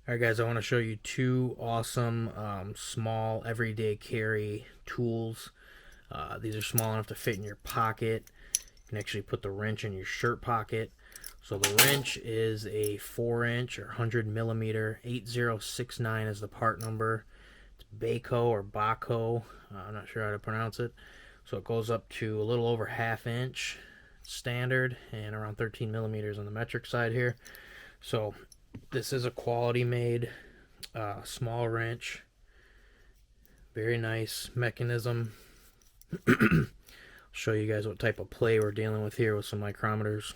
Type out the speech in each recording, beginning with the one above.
Alright guys, I want to show you two awesome small everyday carry tools. These are small enough to fit in your pocket. You can actually put the wrench in your shirt pocket. So the wrench is a 4-inch or 100 millimeter, 8069 is the part number. It's Bahco or Bahco, I'm not sure how to pronounce it. So it goes up to a little over 1/2 inch standard and around 13 millimeters on the metric side here. So this is a quality made small wrench. Very nice mechanism. I'll show you guys what type of play we're dealing with here with some micrometers.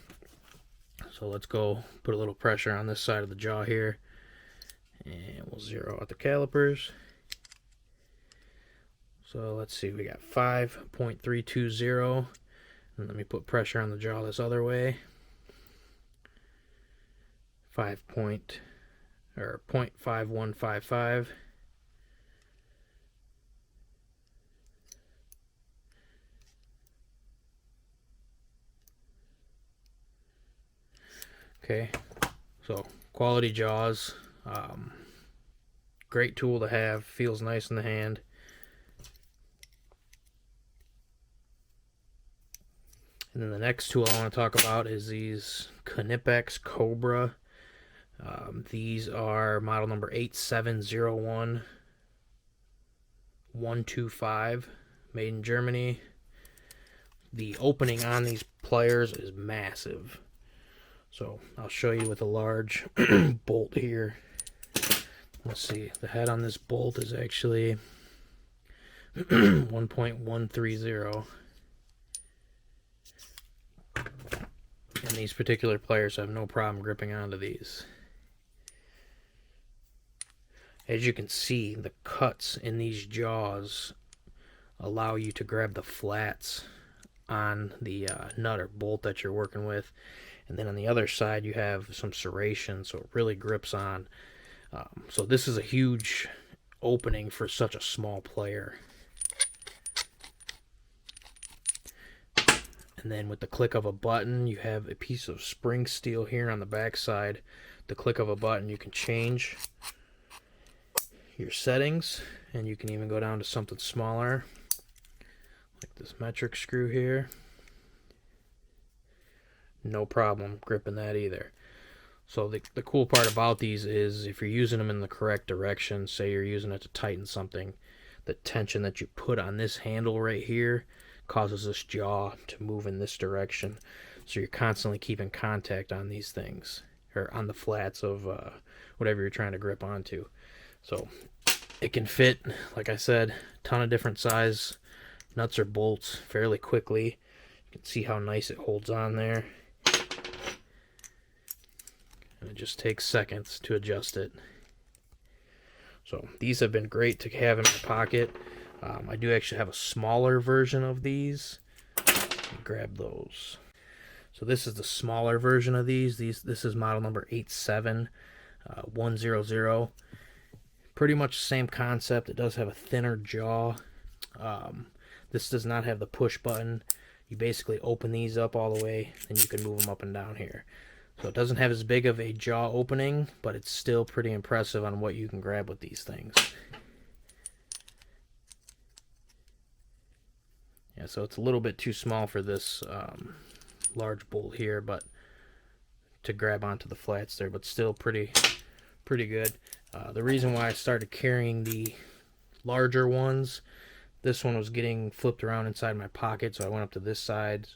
So let's go put a little pressure on this side of the jaw here, and we'll zero out the calipers. So let's see, we got 5.320, and let me put pressure on the jaw this other way. 0.5155. Okay, so quality jaws, great tool to have, feels nice in the hand. And then the next tool I want to talk about is these Knipex Cobra. These are model number 8701125, made in Germany. The opening on these pliers is massive. So I'll show you with a large bolt here. Let's see, the head on this bolt is actually 1.130. And these particular pliers have no problem gripping onto these. As you can see, the cuts in these jaws allow you to grab the flats on the nut or bolt that you're working with. And then on the other side you have some serration, so it really grips on. So this is a huge opening for such a small plier. And then with the click of a button, you have a piece of spring steel here on the back side. The click of a button, you can change your settings, and you can even go down to something smaller like this metric screw here. No problem gripping that either. So the cool part about these is if you're using them in the correct direction, say you're using it to tighten something, the tension that you put on this handle right here causes this jaw to move in this direction. So you're constantly keeping contact on these things, or on the flats of whatever you're trying to grip onto. So it can fit, like I said, a ton of different size nuts or bolts fairly quickly. You can see how nice it holds on there. And it just takes seconds to adjust it. So these have been great to have in my pocket. I do actually have a smaller version of these. Grab those. So this is the smaller version of these. This is model number 87100. Pretty much the same concept. It does have a thinner jaw. This does not have the push button. You basically open these up all the way, and you can move them up and down here. So it doesn't have as big of a jaw opening, but it's still pretty impressive on what you can grab with these things. Yeah, so it's a little bit too small for this large bolt here, but to grab onto the flats there, but still pretty good. The reason why I started carrying the larger ones, this one was getting flipped around inside my pocket, so I went up to this side.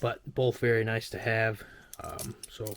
But both very nice to have. So